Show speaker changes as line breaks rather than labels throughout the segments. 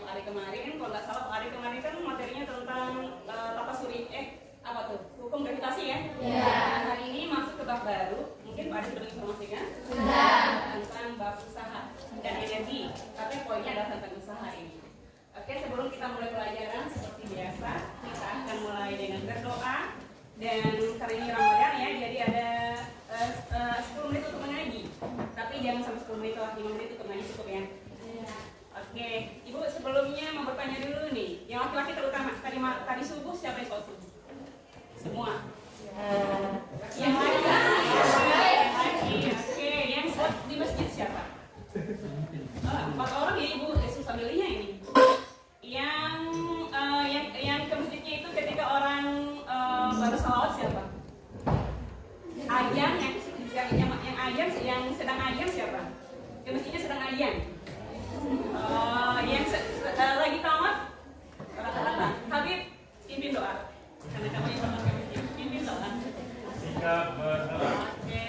hari kemarin, kalau nggak salah hari kemarin kan materinya tentang tata suri, apa tuh? Hukum gravitasi ya? Iya. Nah, hari ini masuk ke bab baru, mungkin Pak Adi sudah informasikan? Sudah. Tentang bab usaha dan energi, tapi poinnya adalah tentang usaha ini. Oke, sebelum kita mulai pelajaran seperti biasa, kita akan mulai dengan berdoa. Dan karena ini Ramadan ya, jadi ada 10 menit untuk mengaji. Tapi jangan sampai 10 menit atau 5 menit untuk mengaji, cukup ya? Oke, Ibu sebelumnya mau bertanya dulu nih, yang laki-laki terutama, tadi subuh siapa yang sholat subuh? Semua? Yang laki-laki, oke, yang sholat di masjid siapa? 4 orang ya Ibu, susah milihnya ini. Yang ke masjidnya itu ketika orang baru salawat siapa? Ayam yang ayam yang sedang ayam siapa? Ke masjidnya sedang ayam. Yang lagi tamat rata-rata. Habib pimpin doa. Karena kamu yang tamat ke masjid, pimpin doa.
Sikap berdoa.
Oke.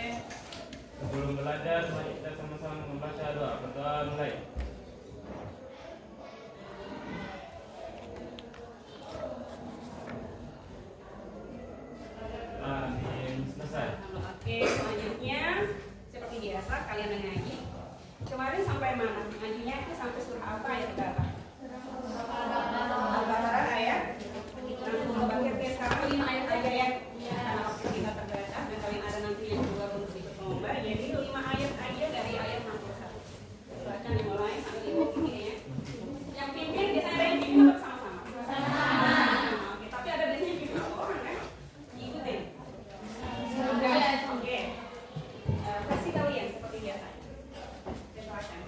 Sebelum belajar, mari kita sama-sama membaca doa. Berdoa mulai. Amin. Selesai.
Oke, selanjutnya seperti biasa kalian mengaji. Kemarin sampai mana? Mengajinya itu sampai surah apa ayat berapa? Al-Baqarah ayat 60. Sekarang 5 ayat aja ya. Karena waktu kita terbatas dan kalian ada nanti yang juga untuk ikut lomba. Jadi 5 ayat aja dari ayat 61. Baca dimulai sampai 50 ya. Yang pimpin biasanya ada yang pimpin atau sama-sama? Sama-sama. Oke, tapi ada biasanya yang pimpin satu orang kan? Diikutin. Oke. Versi kalian seperti biasa. Silakan.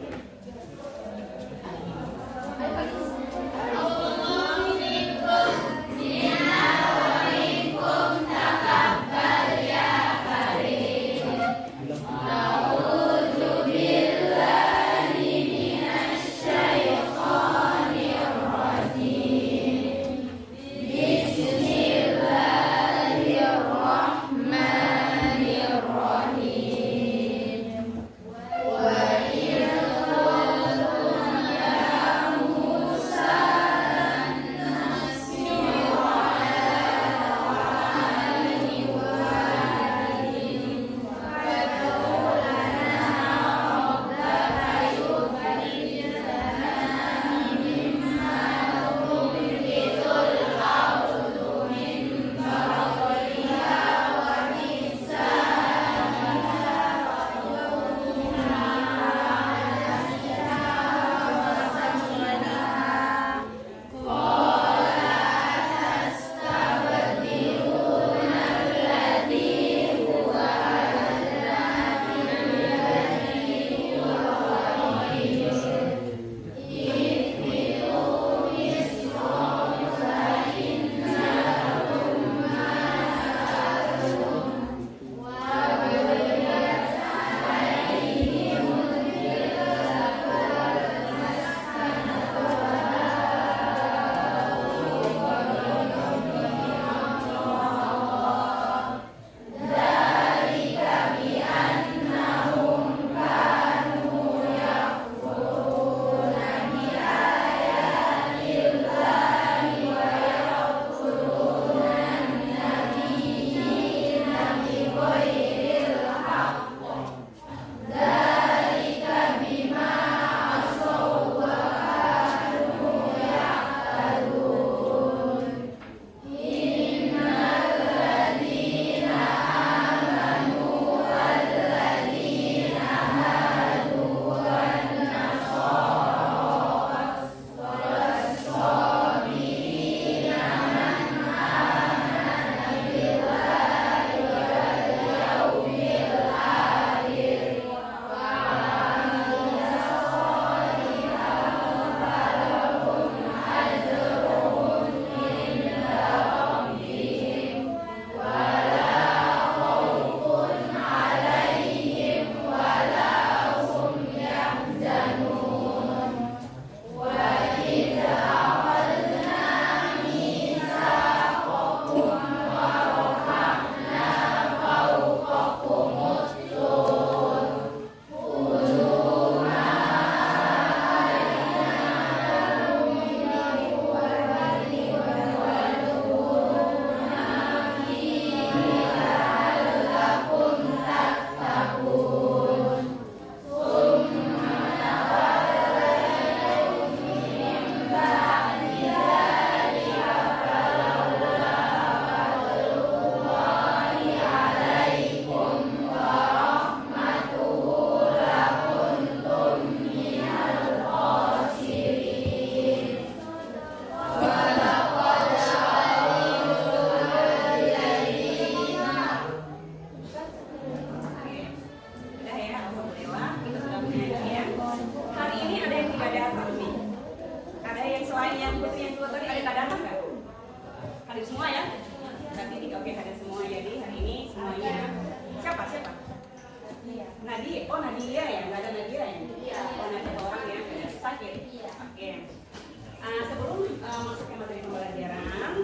sebelum masuk ke materi pembelajaran,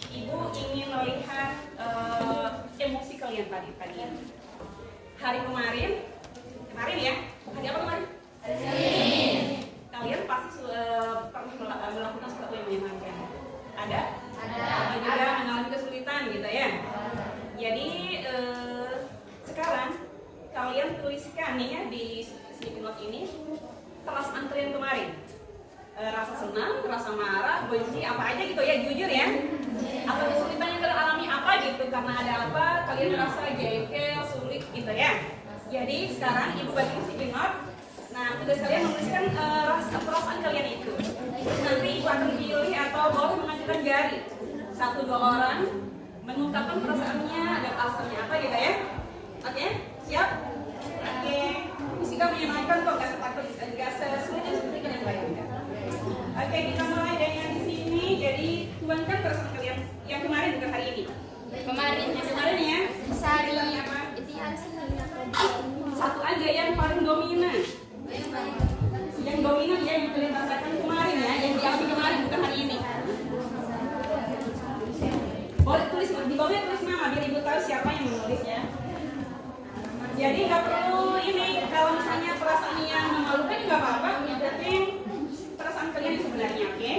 Ibu ingin melihat emosi kalian tadi. Hari kemarin ya? Hari apa kemarin? Hari Senin. Kalian pasti pernah melakukan sesuatu yang menyenangkan. Ada? Ada juga mengalami kesulitan gitu ya. Jadi sekarang kalian tuliskan nih ya di sticky note ini perasaan kalian kemarin. Rasa senang, rasa marah, benci, apa aja gitu ya, jujur ya. Apa kesulitan yang kalian alami apa gitu, karena ada apa kalian merasa jengkel, sulit gitu ya. Jadi sekarang Ibu bagi sticky note. Nah, tugas kalian menuliskan perasaan kalian itu. Nanti Ibu akan pilih atau boleh mengajukan jari 1-2 orang mengungkapkan perasaannya dan alasannya apa gitu ya. Oke, siap? Oke, fisika menyenangkan kok, gak setakut, gak sesulit yang seperti kalian bayangkan. Oke, kita mulai dari yang di sini. Jadi tuangkan perasaan kalian yang kemarin bukan hari ini.
Kemarin
ya.
Sari
apa?
itu yang sini.
Satu aja yang paling dominan. Yang dominan ya, yang kalian rasakan kemarin ya, yang dialami kemarin bukan hari ini. Boleh tulis di bawahnya, tulis nama biar Ibu tahu siapa yang menulisnya. Jadi nggak perlu ini, kalau misalnya perasaan yang memalukan nggak apa-apa, yang penting perasaan kalian yang sebenarnya, oke?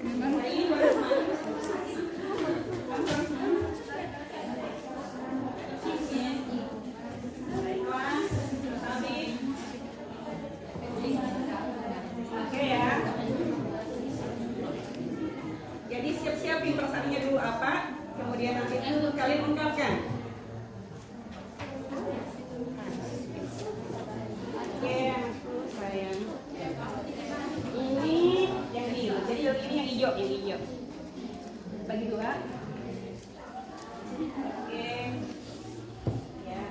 Nah, ini baru oke ya. Jadi siap-siapin perasaannya dulu apa, kemudian nanti itu kalian ungkapkan. Oke, sayang. Ini yang hijau. Jadi ini yang hijau, Bagi 2. Oke. Ya.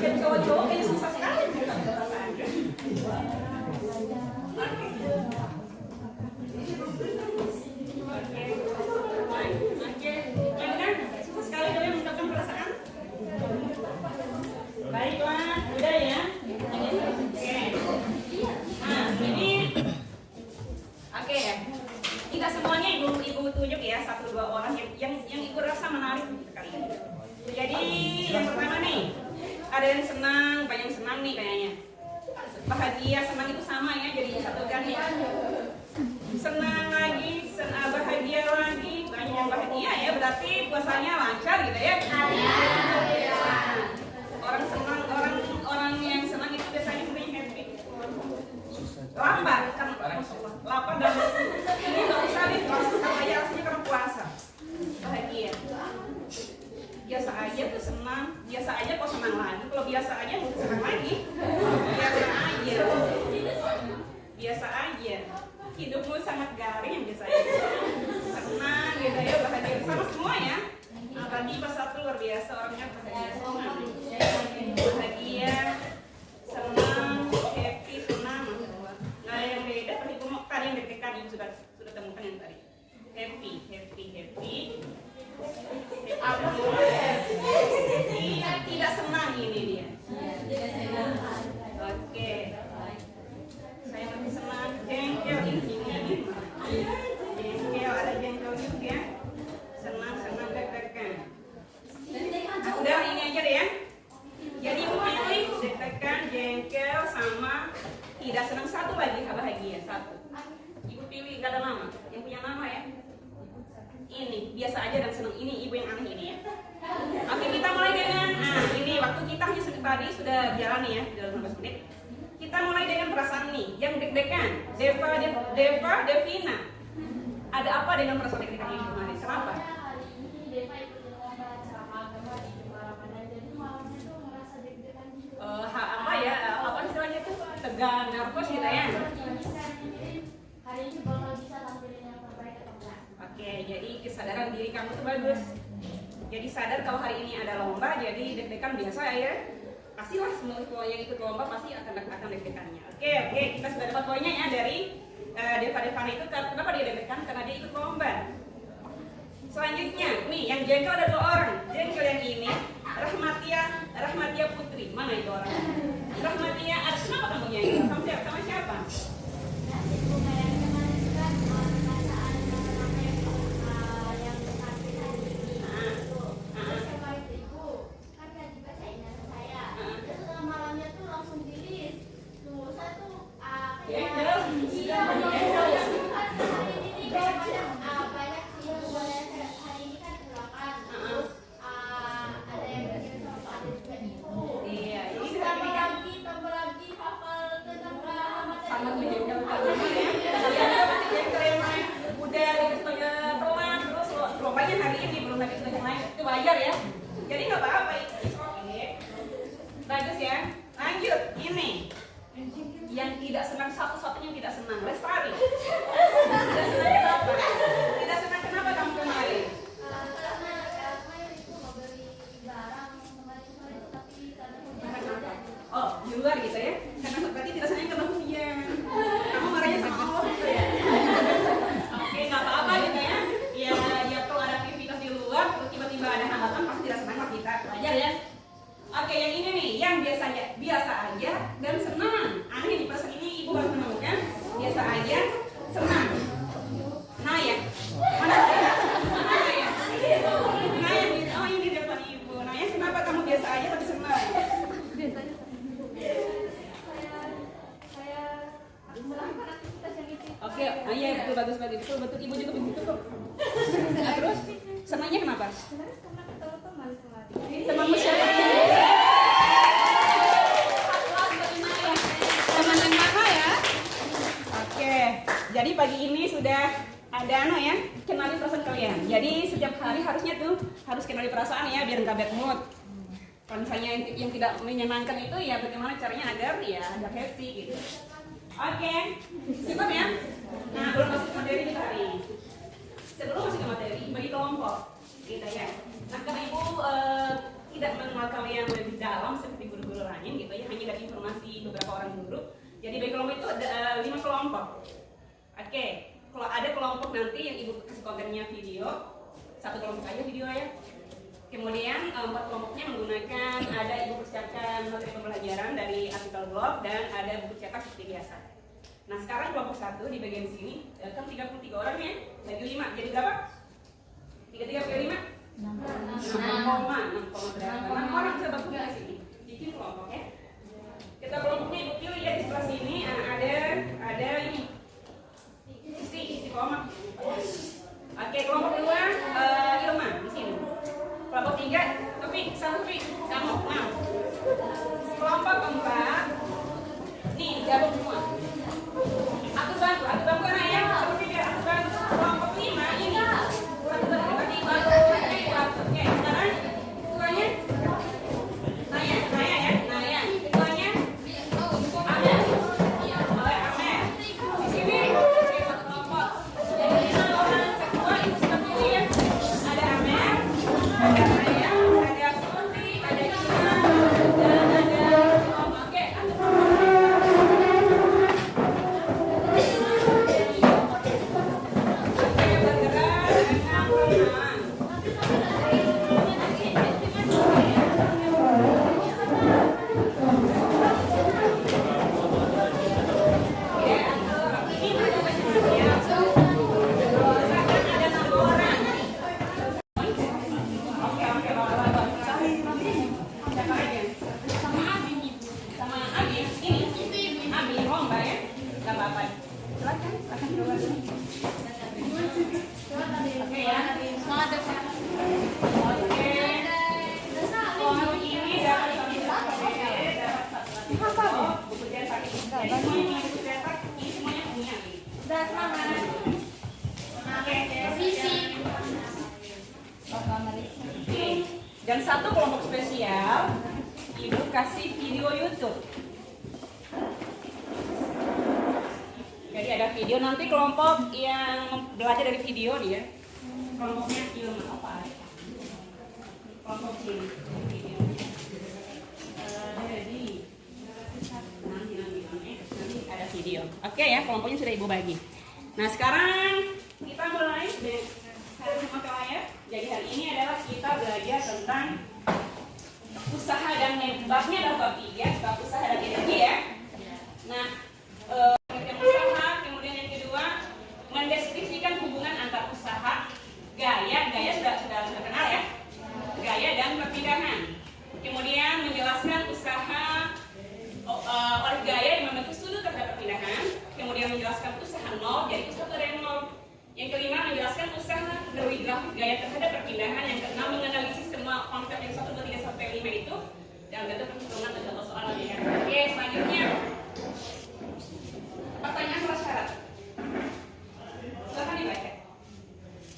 Cowok-cowok kayaknya susah sekali. Susah sekali kalian mengucapkan perasaan. Baiklah, udah ya. Oke. Nah, ini oke ya. Tidak semuanya ibu tunjuk ya, 1-2 orang yang Ibu rasa menarik untuk kalian. Jadi yang pertama nih, ada yang senang, banyak yang senang nih kayaknya. Bahagia, senang itu sama ya, jadi disatukan ya. Senang lagi, bahagia lagi, banyak yang bahagia ya, berarti puasanya lancar gitu ya. Orang senang, orang yang senang itu biasanya punya happy. Lapar, lapar dan ini nggak usah nih, aja rasanya karena puasa. Bahagia. Biasa aja tuh senang, biasa aja kok senang lagi. Kalau biasa aja mungkin senang lagi. Biasa aja. Hidupmu sangat garing biasa aja. Senang gitu ya, bahagia sama semua ya. Apalagi pas satu luar biasa orangnya bahagia semua. Bahagia, senang, happy, senang. Nggak ada yang beda. Tapi tadi yang deg-degan ibu sudah temukan yang tadi. Happy. Tidak senang ini dia. Oke. Saya lebih senang jengkel ini. Jengkel, ada jengkel juga. Senang deg-degan. Nah, udah ini aja deh ya. Jadi Ibu pilih deg-degan, jengkel sama tidak senang, satu lagi bahagia, satu. Ibu pilih, gak ada nama. Yang punya nama ya. Ini biasa aja dan senang, ini Ibu yang aneh ini ya. Oke, kita mulai dengan ini waktu kita hanya tadi sudah jalan ya dalam 15 menit. Kita mulai dengan perasaan nih yang deg-degan. Devina. Ada apa dengan perasaan deg-degan ini kemarin? Kenapa? Apa ya? Apa istilahnya tuh? Tegang, nervous gitu ya.
Hari ini bakal bisa tampilin yang terbaik atau enggak?
Oke, jadi kesadaran diri kamu tuh bagus. Jadi sadar kalau hari ini ada lomba, jadi deg-degan biasa ya. Kasihlah semua yang ikut lomba pasti akan deg-degannya. Oke, kita sudah dapat poinnya ya dari Deva itu. Kenapa dia deg-degan? Karena dia ikut lomba. Selanjutnya, nih yang jengkel ada 2 orang. Jengkel yang ini, Rahmatia Putri. Mana itu orang? Rahmatia, kenapa kamu jengkel? Sama siapa? Sangat menjengkelkan ya. Kalian pasti jengkel yang lain. Udah dikasih telat, terus lombanya hari ini belum lagi yang lain. Itu wajar ya. Jadi nggak apa-apa. Oke. Bagus ya. Lanjut. Ini yang tidak senang, satu-satunya yang tidak senang. Lestari. Tidak senang kenapa? Tidak senang kenapa kamu kemarin? Oh, di luar gitu ya? Karena berarti tidak senang karena hujan. Kamu marahnya sama Allah gitu ya? Oke, nggak apa-apa gitu ya. Ya kalau ada aktivitas di luar, terus tiba-tiba ada hambatan, pasti tidak senang lah kita. Wajar ya? Oke, yang ini nih, yang biasa aja dan senang. Aneh nih, persen ini ibu baru menemukan. Biasa aja, senang. Naya, mana Naya? Mana Naya? Naya, oh ini di depan ibu. Naya, kenapa kamu biasa aja tapi senang?
Biasanya saya melakukan aktivitas yang itu.
Oke, iya betul, bagus betul ibu juga begitu kok. Nah, terus senangnya kenapa?
Sebenarnya karena ketemu teman kemarin.
Temanmu siapa? Teman yang mana ya? Oke, jadi pagi ini sudah ada ya, kenali perasaan kalian. Jadi setiap hari harusnya tuh harus kenali perasaan ya, biar nggak bad mood. Kalau misalnya yang tidak menyenangkan itu ya bagaimana caranya agar happy gitu. Oke, cukup ya. Nah, belum masuk ke materi kita hari ini. Sebelum masuk ke materi, bagi kelompok kita ya. Nah, karena ibu tidak mengenal kalian lebih dalam seperti guru-guru lain gitu ya, hanya dari informasi beberapa orang guru. Jadi bagi kelompok itu ada 5 kelompok. Oke, kalau ada kelompok nanti yang ibu kasih kontennya video, 1 kelompok aja video ya. Kemudian 4 kelompoknya menggunakan, ada ibu persiapkan materi pembelajaran dari artikel blog dan ada buku cetak seperti biasa. Nah sekarang kelompok 1 di bagian sini kan 33 orang ya, bagi 5 jadi berapa? 33 kali 5? 6,6 orang bisa bantu di sini. Bikin kelompok ya. Kita kelompoknya ibu pilih ya di sebelah sini. Ada ini isi kelompok. Oke, kelompok 2 Ilma di sini. Kelompok 3 Taufik, kamu mau. Kelompok 4 nih gabung semua. Aku bantu anak ya. Seperti biar aku bantu. Kelompok 5 ini. Berarti bantu. Oke, sekarang ketuanya Naya ya. Naya. Ketuanya Amer. Amer. Di sini satu kelompok. Jadi 5 orang ketua itu seperti ya. Ada Amer, ada Naya, ada Surti, ada Ina, dan ada oke. Dan 1 kelompok spesial, ibu kasih video YouTube. Jadi ada video, nanti kelompok yang belajar dari video dia, kelompoknya Ilma apa? kelompok sini. Nanti ada video. Oke ya, kelompoknya sudah Ibu bagi. Nah sekarang kita mulai dengan hari mata layar. Jadi hari ini adalah kita belajar tentang usaha dan babnya adalah bab 3, bab usaha dan energi ya. Nah, pengertian usaha, kemudian yang kedua mendeskripsikan hubungan antar usaha, gaya sudah kenal ya, gaya dan perpindahan. Kemudian menjelaskan usaha oleh gaya yang membentuk sudut terhadap perpindahan. Kemudian menjelaskan usaha nol, jadi usaha dari nol. Yang kelima menjelaskan usaha dari grafik gaya terhadap perpindahan. Yang keenam menganalisis semua konsep yang 1, 2, 3 sampai 5 itu dalam bentuk perhitungan dan contoh soal ya. Oke, selanjutnya pertanyaan prasyarat. Silahkan dibaca.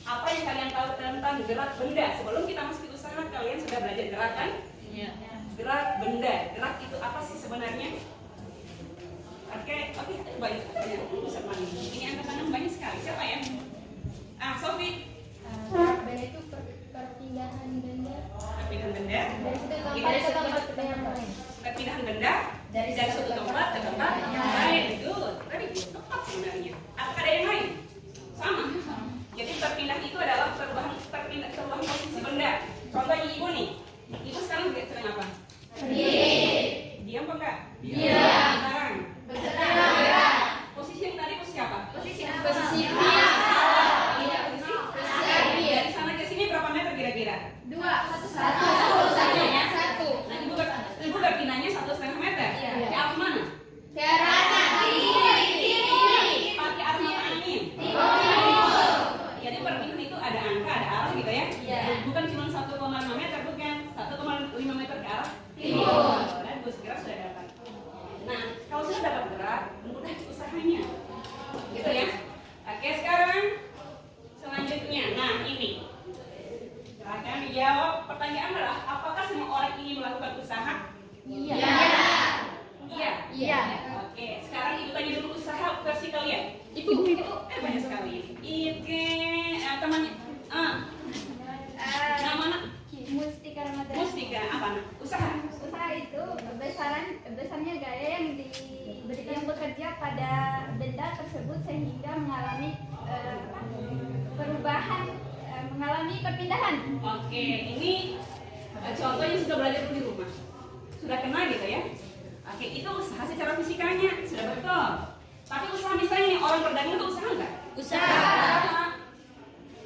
Apa yang kalian tahu tentang gerak benda? Sebelum kita masuk ke usaha, kalian sudah belajar gerak kan? Iya. Gerak benda. Gerak itu apa sih sebenarnya? Oke, banyak sekali. Ini angka tangan banyak sekali. Siapa ya? Sofi.
Gerak benda itu perpindahan benda.
Perpindahan benda.
Dari satu tempat ke tempat lain.
Perpindahan benda dari satu tempat ke tempat yang lain. Good. Tadi tepat sebenarnya. Apakah ada yang lain? Sama. Jadi perpindahan itu adalah perubahan posisi benda. Contohnya ibu nih. Ibu sekarang sedang apa? Diam apa enggak? Diam. Sekarang. Bergerak. Posisi yang tadi posisi apa? Posisi dari sana ke sini berapa meter kira-kira?
2, 1.
Ya? Nah, ibu berpindahnya 1,5 meter. Ke arah mana? Pakai arah mata angin. Jadi perpindahan itu ada angka, ada arah gitu ya. Bukan cuma 1,5 meter, bukan 1,5 meter ke arah timur. Dan bus gerak sudah dapat. Nah, kalau sudah dapat gerak, mudah usahanya. Gitu ya. Oke, sekarang selanjutnya. Nah, ini. Silahkan dijawab. Pertanyaan adalah, apakah semua orang ini melakukan usaha? Iya. Oke, sekarang Ibu tanya dulu usaha versi kalian. Ibu. Banyak sekali. Temannya. Nama
Mustika Ramadhan.
Mustika apa? Usaha
itu besarnya gaya yang bekerja pada benda tersebut sehingga mengalami perubahan, mengalami perpindahan.
Oke, ini contohnya sudah belajar di rumah, sudah kenal gitu ya. Oke, itu usaha secara fisikanya sudah betul. Tapi usaha misalnya orang berdagang itu usaha nggak? Usaha.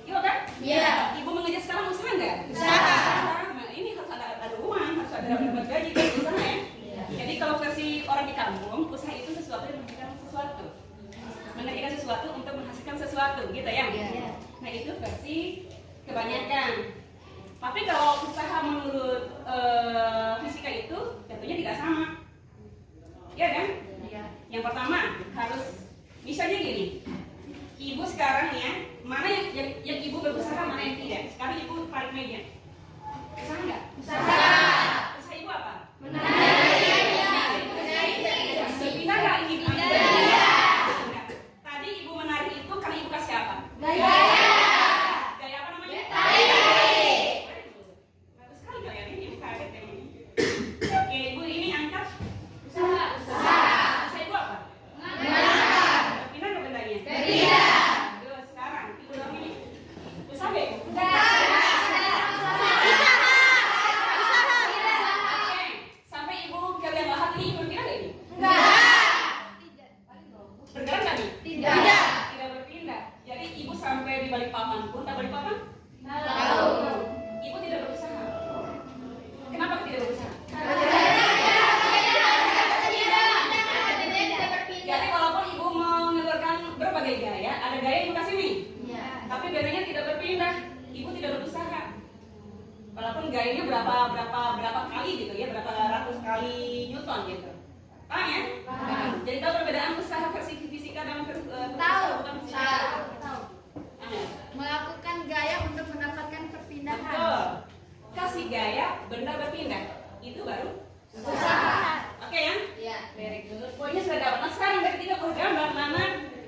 Iya kan? Iya. Ibu mengajar sekarang usaha nggak? Usaha. Nah, ini harus ada uang, harus ada dapat gaji kan usaha ya. Jadi kalau versi orang di kampung, usaha itu sesuatu yang menghasilkan sesuatu. Mengerjakan sesuatu untuk menghasilkan sesuatu, gitu ya. Nah, itu versi kebanyakan. Tapi kalau usaha menurut fisika itu tentunya tidak sama. Iya kan? Iya. Yang pertama harus misalnya gini. Ibu sekarang ya, mana yang ibu berusaha, mana yang tidak. Sekarang ibu tarik meja. Usaha nggak? Usaha. Usaha ibu apa? Berpindah nggak ini? Tadi ibu menarik itu karena ibu kasih apa? Gaya apa namanya? Bagus sekali kalian ini, ibu kaget ya ini. Oke, ibu ini angkat. Usaha ibu apa? Berpindah nggak bendanya? Sekarang ibu bilang ini usaha be? Sampai ibu kalian lahat ini berpindah nggak ini? Bergerak nggak nih? Tidak berpindah. Jadi ibu sampai di balik papan pun, tak balik papan? Ibu tidak berusaha. Kenapa tidak berusaha? Jadi walaupun ibu mengeluarkan berbagai gaya, ada gaya yang kasih nih. Tapi bedanya tidak berpindah. Ibu tidak berusaha. Walaupun gayanya berapa kali gitu ya, berapa ratus kali Newton gitu. Paham ya? Jadi tahu perbedaan usaha versi fisika dan bukan fisika?
Tahu. Melakukan gaya untuk mendapatkan perpindahan.
Betul. Kasih gaya, benda berpindah. Itu baru
Usaha.
Oke ya?
Iya.
Very good. Poinnya sudah dapat. Nah sekarang dari tiga buah gambar, mana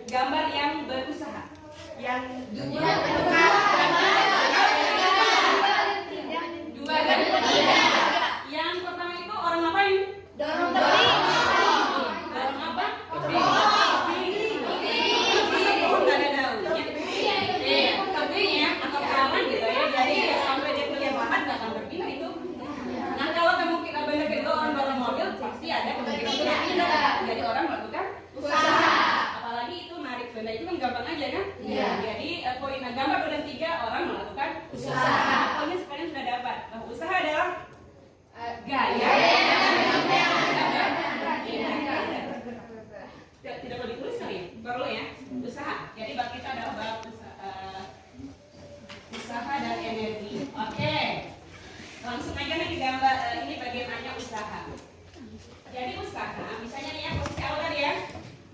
gambar yang berusaha? Yang dua dan Oke, langsung aja nih gambar ini bagaimana usaha. Jadi usaha, misalnya nih ya posisi awal tadi ya.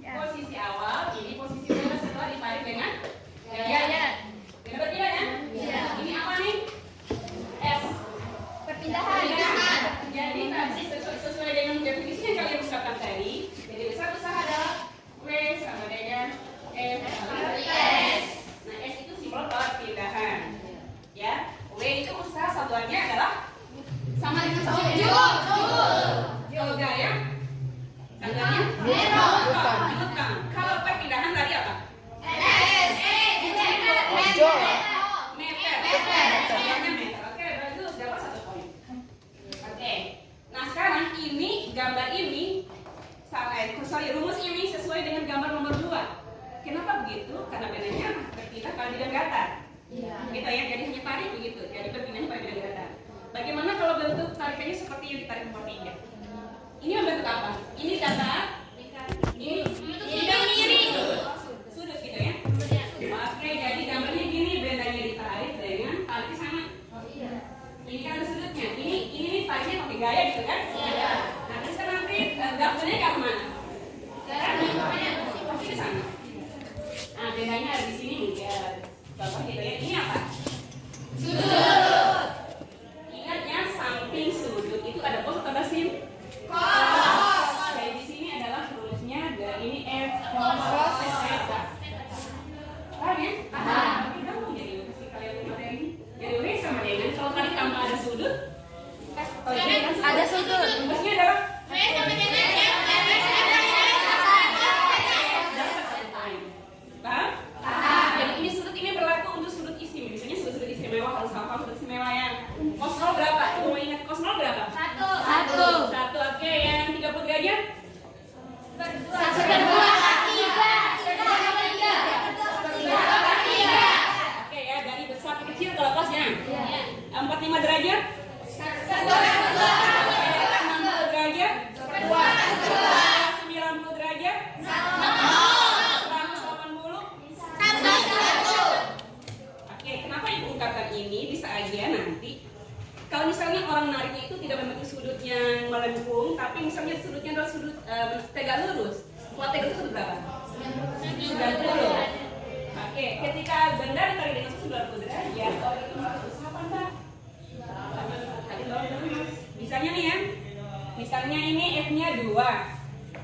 Posisi awal, ini posisi bola setelah ditarik dengan gaya. Benar tidak ya? Ini apa nih? S.
Perpindahan.
Jadi tadi sesuai dengan definisi yang kalian ucapkan tadi. Jadi besar usaha adalah W sama dengan F kali S. Nah S itu simbol perpindahan. Ya, W itu usaha satuannya adalah sama dengan joule. Kalau gaya, tandanya bukan. Kalau perpindahan tadi apa? Meter. Oke, bagus. Dapat 1 poin. Oke. Nah sekarang ini gambar ini rumus ini sesuai dengan gambar nomor 2. Kenapa begitu? Karena bedanya berpindah kalau bidang datar. Gitu ya, jadi hanya tarik begitu. Jadi berpindahnya pada bidang datar. Bagaimana kalau bentuk tarikannya seperti yang ditarik nomor 3? Ini membentuk apa? Ini datar. Ini bidang miring. Sudut gitu ya. Oke, jadi gambarnya gini, bendanya ditarik dengan tarik sama. Ini kan ada sudutnya. Ini tariknya pakai gaya gitu kan? Nah, terus kan nanti gambarnya ke mana? Pasti ke sana. Nah, bedanya ada di sini ya. Contoh gitu ya. Ini apa? Sudut. Ingat ya, samping sudut itu ada pos atau ada sin? Cos. Jadi di sini adalah rumusnya dari ini F cos theta. Paham ya? Tapi kamu jadi kasih kalian materi. Jadi W sama dengan kalau tadi tanpa ada sudut.
Ada sudut.
Rumusnya adalah paham? Jadi ini sudut ini berlaku untuk sudut istimewa. Biasanya sudut istimewa harus hafal sudut istimewa yang cos 0 berapa? Coba ingat cos 0 berapa? 1. Oke, yang 30 derajat? 1/3. Oke ya, dari besar ke kecil kalau cosnya. 45 derajat? 60 derajat? 90 derajat? 180? Oke, kenapa ibu ungkapkan ini? Bisa aja nanti kalau misalnya orang nariknya itu tidak membentuk sudut yang melengkung, tapi misalnya sudutnya adalah sudut tegak lurus. Kalau tegak lurus sudut berapa? 90. Oke, ketika benda ditarik dengan 90 derajat, orang itu harus usaha apa enggak? Misalnya nih ya, misalnya ini F-nya 2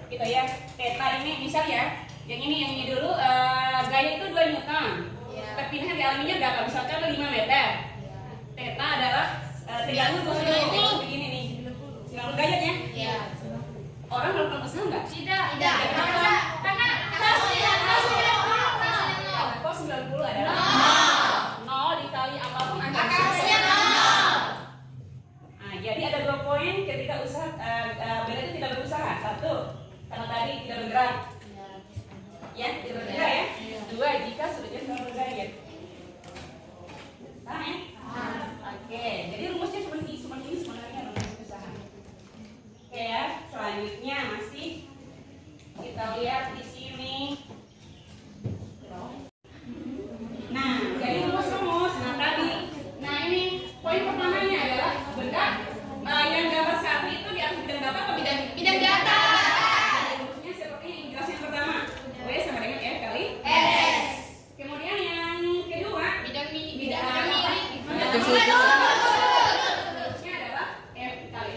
gitu ya, theta ini misal ya, yang ini dulu gaya itu 2 Newton, perpindahan di alaminya berapa? Misalkan 5 meter, theta adalah 30 begini nih, 90 derajat ya. Orang melakukan usaha nggak? Tidak. Karena cos 90 adalah 0 dikali apapun angkanya 0. Nah, jadi ada 2 poin ketika usaha beda itu tidak berusaha. 1, karena tadi tidak bergerak. Ya, tidak bergerak ya. 2, jika sudutnya 90 derajat. Paham ya? Oke, jadi rumusnya seperti ini sebenarnya rumus usaha. Oke ya, selanjutnya masih kita lihat di sini. Nah, jadi rumus. Nah tadi, ini poin pertamanya adalah benda yang gambar 1 itu di atas bidang datar atau bidang datar. Rumusnya seperti yang jelas yang pertama, W sama dengan F kali S. Kemudian yang kedua, bidang miring. Rumusnya adalah F kali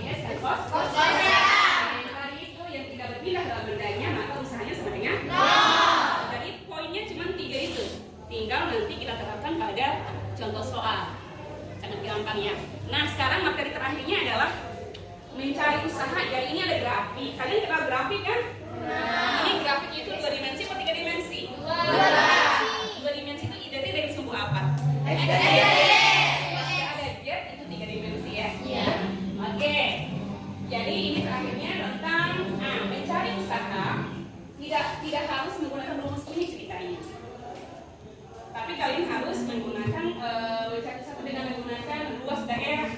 S kali cos. Yang tadi itu yang tidak berpindah dalam bendanya, maka usahanya sama dengan 0. Jadi poinnya cuma 3 itu. Tinggal nanti kita terapkan pada contoh soal. Sangat gampang ya. Nah sekarang materi terakhirnya adalah mencari usaha. Jadi ini ada grafik. Kalian kenal grafik kan? Ini grafiknya itu 2 dimensi atau 3 dimensi? 2 dimensi itu identik dengan sumbu apa? Ada jet itu 3 dimensi ya. Oke. Jadi ini terakhirnya tentang mencari usaha. Tidak harus menggunakan rumus ini ceritanya. Tapi kalian harus menggunakan mencari usaha dengan menggunakan luas daerah.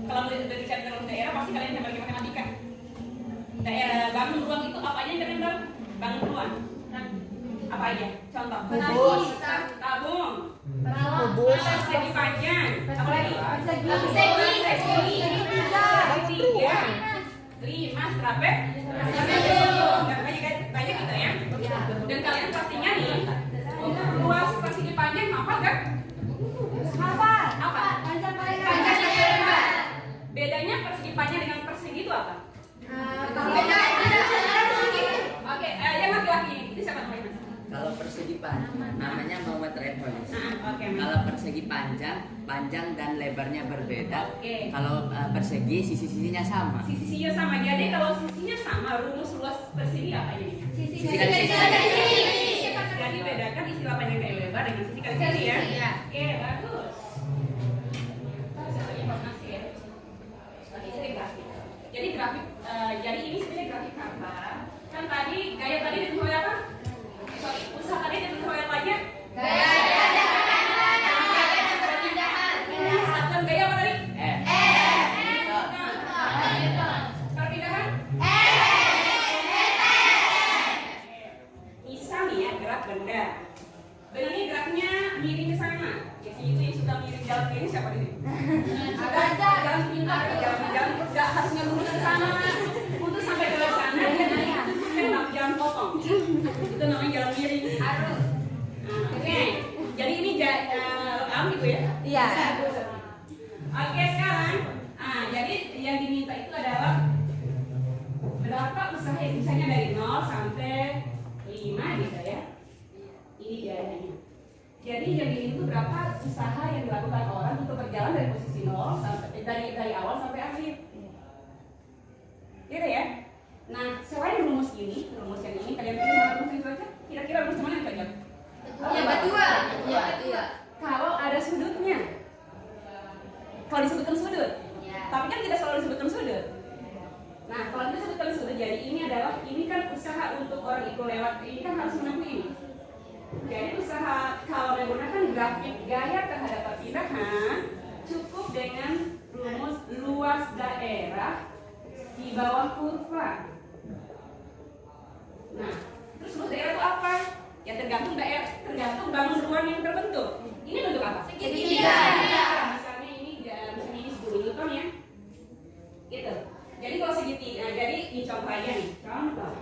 Kalau berbicara tentang daerah pasti kalian akan bagi matematika. Daerah bangun ruang itu apa aja yang kalian tahu? Bangun ruang. Apa aja? Contoh. Tabung. Segi panjang. Trape? Trapesium. Banyak gitu ya. Dan kalian pastinya nih, untuk luas persegi panjang apa kan? Apa?
Panjang paling
Bedanya persegi panjang dengan persegi itu apa? Oke, yang laki-laki itu siapa namanya?
Kalau persegi panjang namanya mawat revolis.
Oke.
Kalau persegi panjang dan lebarnya berbeda.
Oke.
Kalau persegi sisi-sisinya sama.
Sisinya sama. Jadi kalau sisinya sama, rumus luas persegi apa ini?
sisi.
Jadi bedakan istilah panjang dan lebar dengan sisi kali sisi ya.
Iya.
Oke, bagus. Satu informasi ya. Oke, jadi grafik. Jadi grafik, jadi ini sebenarnya grafik apa? Kan tadi gaya tadi ditentukan apa? Sorry, usaha tadi ditentukan apa aja? Satuan gaya apa tadi? Perpindahan? Misal nih ya, gerak benda. Benda ini geraknya miring ke sana. Jadi itu yang suka miring jalan ini siapa di sini? Ada jalan pintar, jalan nggak harusnya lurus ke sana. Untuk sampai ke sana dia naik itu namanya jalan potong. Itu namanya jalan miring. Oke, jadi ini rekam gitu ya?
Iya.
Oke, sekarang, jadi yang diminta itu adalah berapa usaha yang misalnya dari 0 sampai 5 gitu ya. Ini gayanya. Jadi yang diminta itu berapa usaha yang dilakukan orang untuk berjalan dari posisi 0 sampai dari awal sampai akhir. Gitu ya. Nah, selain rumus ini, rumus yang ini kalian pilih mana rumus itu aja? Kira-kira rumus mana yang kalian?
Iya.
Kalau ada sudutnya. Kalau disebutkan sudut. Tapi kan tidak selalu disebutkan sudut. Nah, kalau disebutkan sudut, jadi ini kan usaha untuk orang itu lewat, ini kan harus menempuh ini. Jadi usaha kalau menggunakan grafik gaya terhadap perpindahan cukup dengan rumus luas daerah di bawah kurva. Nah, terus luas daerah itu apa? Ya tergantung bangun ruang yang terbentuk. Ini bentuk apa?
Segitiga.
Misalnya ini 10 Newton ya. Gitu. Jadi kalau segitiga, jadi ini contohnya nih. Contoh.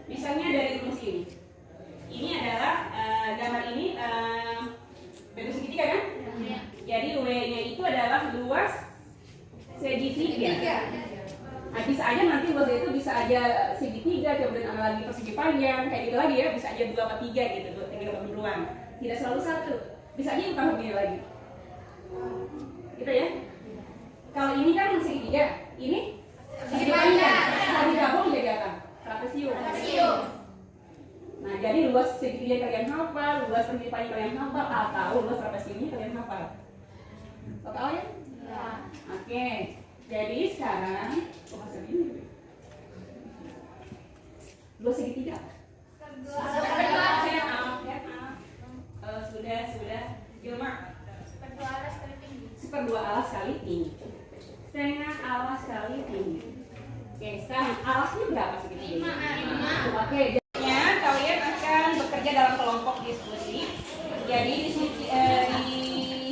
Misalnya dari rumus ini. Ini adalah gambar ini bentuk segitiga kan? Jadi W-nya itu adalah luas segitiga. Nah, bisa aja nanti luas itu bisa aja segitiga, kemudian ada lagi persegi panjang, kayak gitu lagi ya, bisa aja 2 apa 3 gitu, 3 bangun ruang. Tidak selalu satu. Bisa aja tambah begini lagi. Gitu ya. Kalau ini kan segitiga, ini segitiga panjang. Kalau digabung jadi apa? Trapesium. Nah, jadi luas segitiga kalian hafal, luas persegi panjang kalian hafal, atau luas trapesiumnya kalian hafal. Total ya? Oke. Jadi sekarang luas segitiga. Sudah. Gilmar. 1/2 alas kali tinggi. Setengah alas kali tinggi. Oke, sekarang alasnya berapa segitiga? 5. Oke, jadinya kalian akan bekerja dalam kelompok diskusi. Jadi di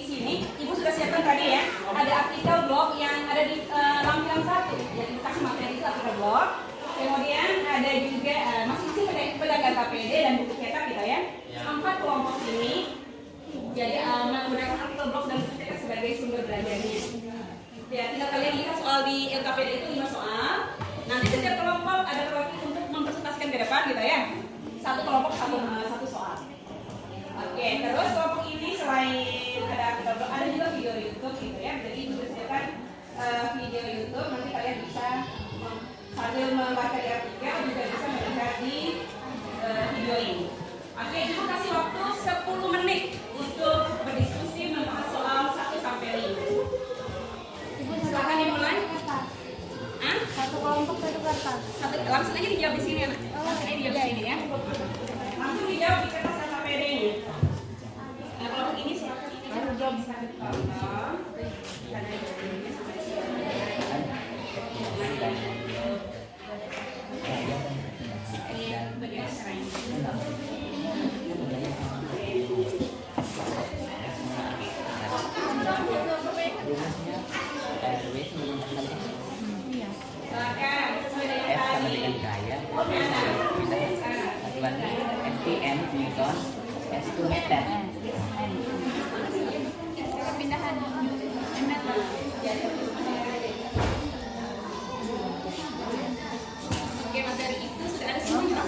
sini Ibu sudah siapkan tadi ya. Ada artikel blog yang ada di lampiran 1. Jadi kasih materi itu artikel blog. Kemudian ada juga masing-masing pedagang KPD dan buku cetak gitu ya. 4 kelompok ini. Jadi menggunakan artikel blog dan buku cetak sebagai sumber belajarnya. Ya, tinggal kalian lihat soal di LKPD itu 5 soal. Nanti setiap kelompok ada terwakil untuk mempresentasikan ke depan gitu ya. Satu kelompok satu soal. Oke, terus kelompok ini selain ada artikel blog, ada juga video YouTube gitu ya. Jadi disediakan video YouTube, nanti kalian bisa sambil membaca di artikel juga bisa melihat di video ini. Oke, Ibu kasih waktu 10 menit untuk berdiskusi membahas soal 1 sampai 5. Ibu silakan dimulai.
Satu kelompok satu kertas.
Langsung aja dijawab di sini, anak. Langsung aja dijawab di sini ya. Langsung dijawab di kertas LKPD-nya. Nah, kelompok ini silakan ini harus jawab bisa ditolong. Dan ada jawabannya sampai di sini. Bagian sekarang. Silakan sesuai dengan
Satuannya FTM Newton, S2 meter.
Perpindahan meter.
Oke, materi itu sudah ada semua.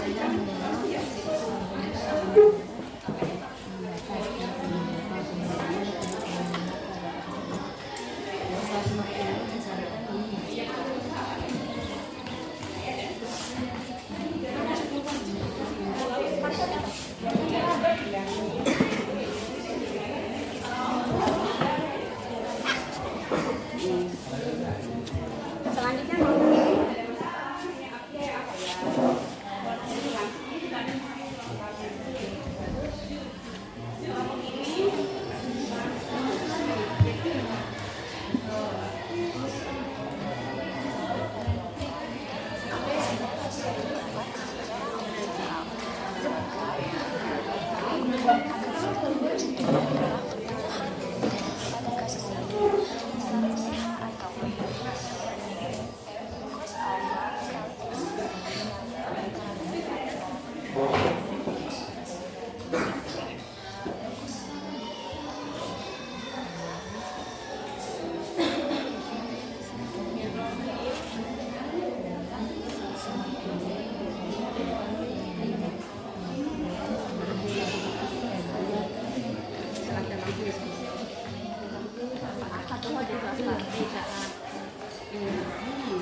Selanjutnya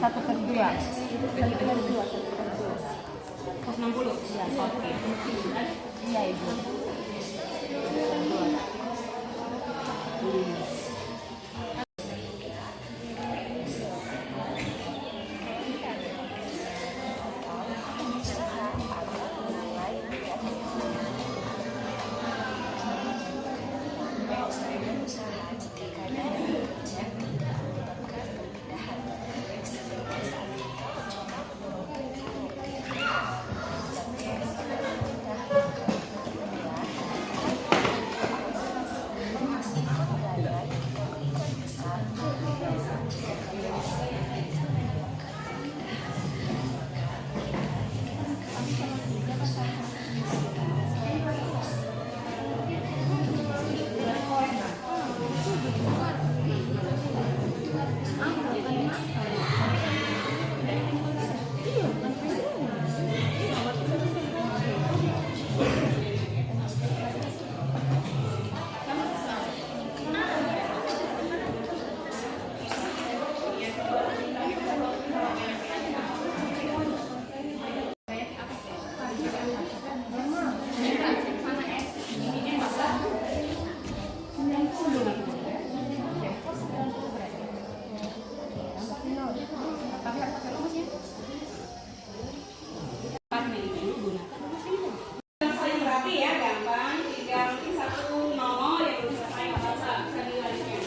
Satu per dua.
160.
Iya, oke. Iya, Ibu.
Saling berarti ya, gampang. Tinggal mungkin satu nomor yang bisa saya baca sekali-kalinya.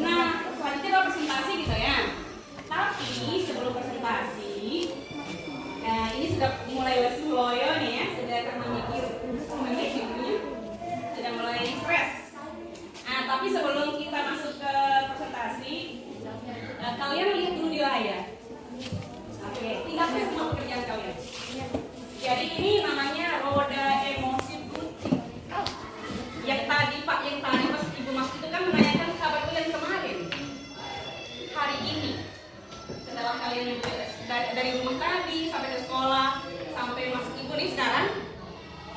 Nah, selanjutnya adalah presentasi gitu ya. Tapi sebelum presentasi, nah ini sudah mulai loyo nih ya, sudah memikir, sudah mulai stres. Nah, tapi sebelum kita masuk ke presentasi, kalian lihat dulu di layar. Oke, tinggalkan semua pekerjaan kalian. Jadi ini namanya roda emosi putih. Yang tadi pas Ibu Mas itu kan menanyakan kabar kalian kemarin. Hari ini, setelah kalian dari rumah tadi sampai ke sekolah sampai masuk Ibu nih sekarang,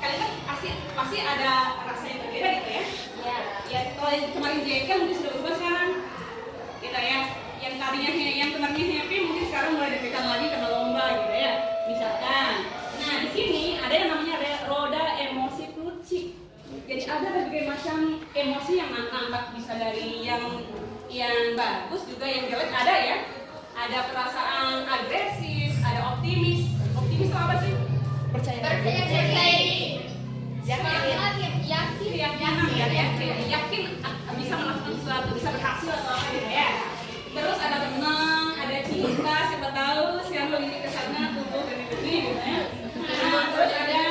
kalian kan pasti ada rasa yang berbeda gitu ya. Ya kalau yang kemarin JK mungkin sudah berubah sekarang, gitu ya. Yang tadinya yang kemarin happy mungkin sekarang mulai deg-degan lagi karena lomba gitu ya. Misalkan. Nah, di sini ada yang namanya roda emosi putih. Jadi ada berbagai macam emosi yang nampak, bisa dari yang bagus juga yang jelek ada ya. Ada perasaan agresif, ada optimis. Optimis itu apa sih?
Percaya diri.
Yakin bisa melakukan sesuatu, bisa berhasil atau apa gitu ya. Terus ada tenang, ada cinta, siapa tahu siapa ini ke sana tumbuh dan ini gitu ya. Nah, terus ada